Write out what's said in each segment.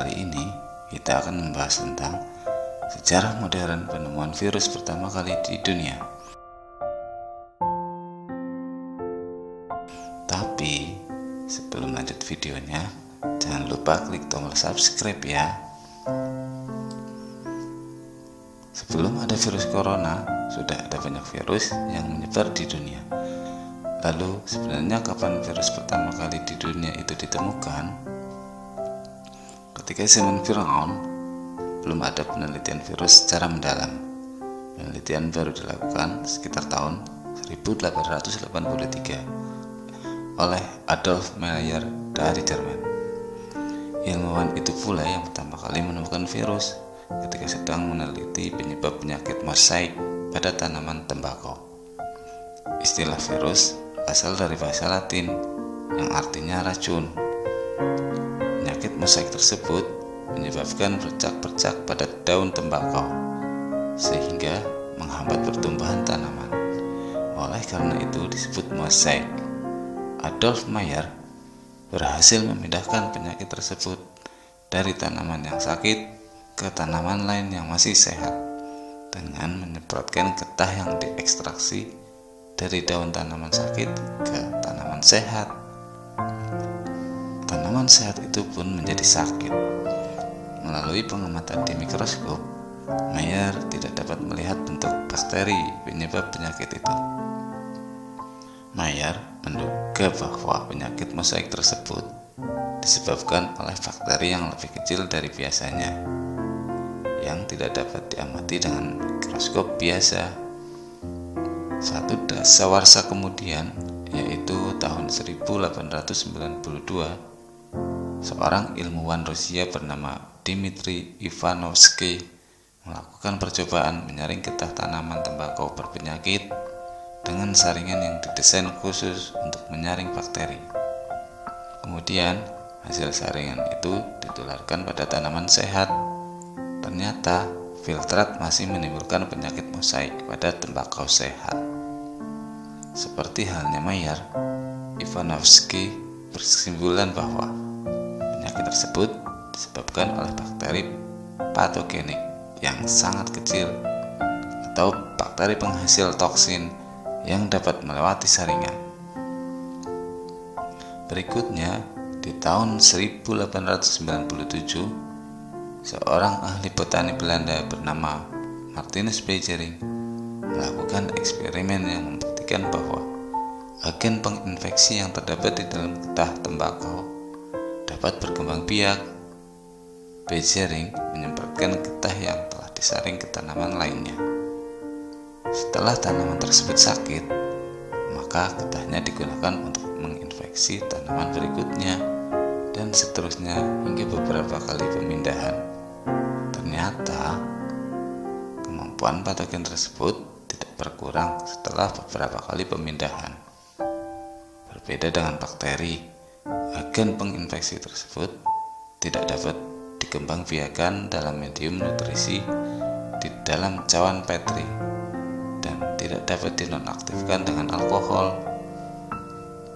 kali ini kita akan membahas tentang sejarah modern penemuan virus pertama kali di dunia. Tapi sebelum lanjut videonya, jangan lupa klik tombol subscribe ya. Sebelum ada virus corona, sudah ada banyak virus yang menyebar di dunia. Lalu sebenarnya kapan virus pertama kali di dunia itu ditemukan? Ketika zaman Firaun, belum ada penelitian virus secara mendalam. Penelitian baru dilakukan sekitar tahun 1883 oleh Adolf Meyer dari Jerman. Ilmuwan itu pula yang pertama kali menemukan virus ketika sedang meneliti penyebab penyakit mosaik pada tanaman tembakau. Istilah virus asal dari bahasa Latin yang artinya racun. Penyakit mosaik tersebut menyebabkan bercak-bercak pada daun tembakau sehingga menghambat pertumbuhan tanaman. Oleh karena itu disebut mosaik. Adolf Meyer berhasil memindahkan penyakit tersebut dari tanaman yang sakit ke tanaman lain yang masih sehat dengan menyemprotkan getah yang diekstraksi dari daun tanaman sakit ke tanaman sehat. Tanaman sehat itu pun menjadi sakit. Melalui pengamatan di mikroskop, Meyer tidak dapat melihat bentuk bakteri penyebab penyakit itu. Meyer menduga bahwa penyakit mosaik tersebut disebabkan oleh bakteri yang lebih kecil dari biasanya, yang tidak dapat diamati dengan mikroskop biasa. Satu dasawarsa kemudian, yaitu tahun 1892, seorang ilmuwan Rusia bernama Dmitri Ivanovsky melakukan percobaan menyaring getah tanaman tembakau berpenyakit dengan saringan yang didesain khusus untuk menyaring bakteri. Kemudian, hasil saringan itu ditularkan pada tanaman sehat. Ternyata, filtrat masih menimbulkan penyakit mosaik pada tembakau sehat. Seperti halnya Meyer, Ivanovsky berkesimpulan bahwa penyakit tersebut disebabkan oleh bakteri patogenik yang sangat kecil atau bakteri penghasil toksin yang dapat melewati saringan. Berikutnya, di tahun 1897, seorang ahli botani Belanda bernama Martinus Beijering melakukan eksperimen yang membuktikan bahwa agen penginfeksi yang terdapat di dalam getah tembakau dapat berkembang biak. Beijering menyemprotkan getah yang telah disaring ke tanaman lainnya. Setelah tanaman tersebut sakit, maka getahnya digunakan untuk menginfeksi tanaman berikutnya dan seterusnya hingga beberapa kali pemindahan. Ternyata kemampuan patogen tersebut tidak berkurang setelah beberapa kali pemindahan. Berbeda dengan bakteri, agen penginfeksi tersebut tidak dapat dikembangbiakan dalam medium nutrisi di dalam cawan Petri dan tidak dapat dinonaktifkan dengan alkohol.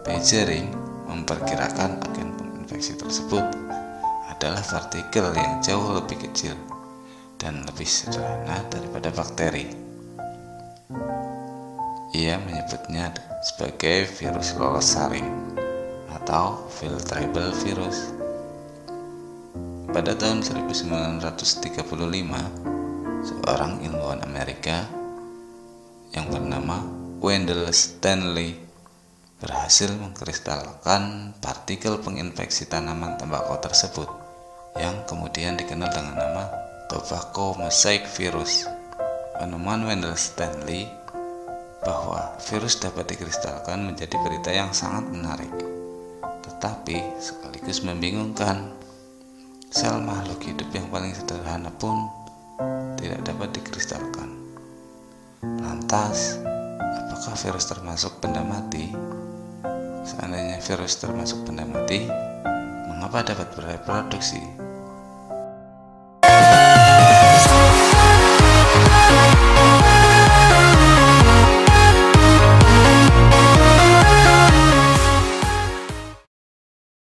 Beijering memperkirakan agen penginfeksi tersebut adalah partikel yang jauh lebih kecil dan lebih sederhana daripada bakteri. Ia menyebutnya sebagai virus lolos saring atau filtrable virus. Pada tahun 1935, seorang ilmuwan Amerika yang bernama Wendell Stanley berhasil mengkristalkan partikel penginfeksi tanaman tembakau tersebut yang kemudian dikenal dengan nama tobacco mosaic virus. Penemuan Wendell Stanley bahwa virus dapat dikristalkan menjadi berita yang sangat menarik, tetapi sekaligus membingungkan. Sel makhluk hidup yang paling sederhana pun tidak dapat dikristalkan. Lantas, apakah virus termasuk benda mati? Seandainya virus termasuk benda mati, mengapa dapat bereproduksi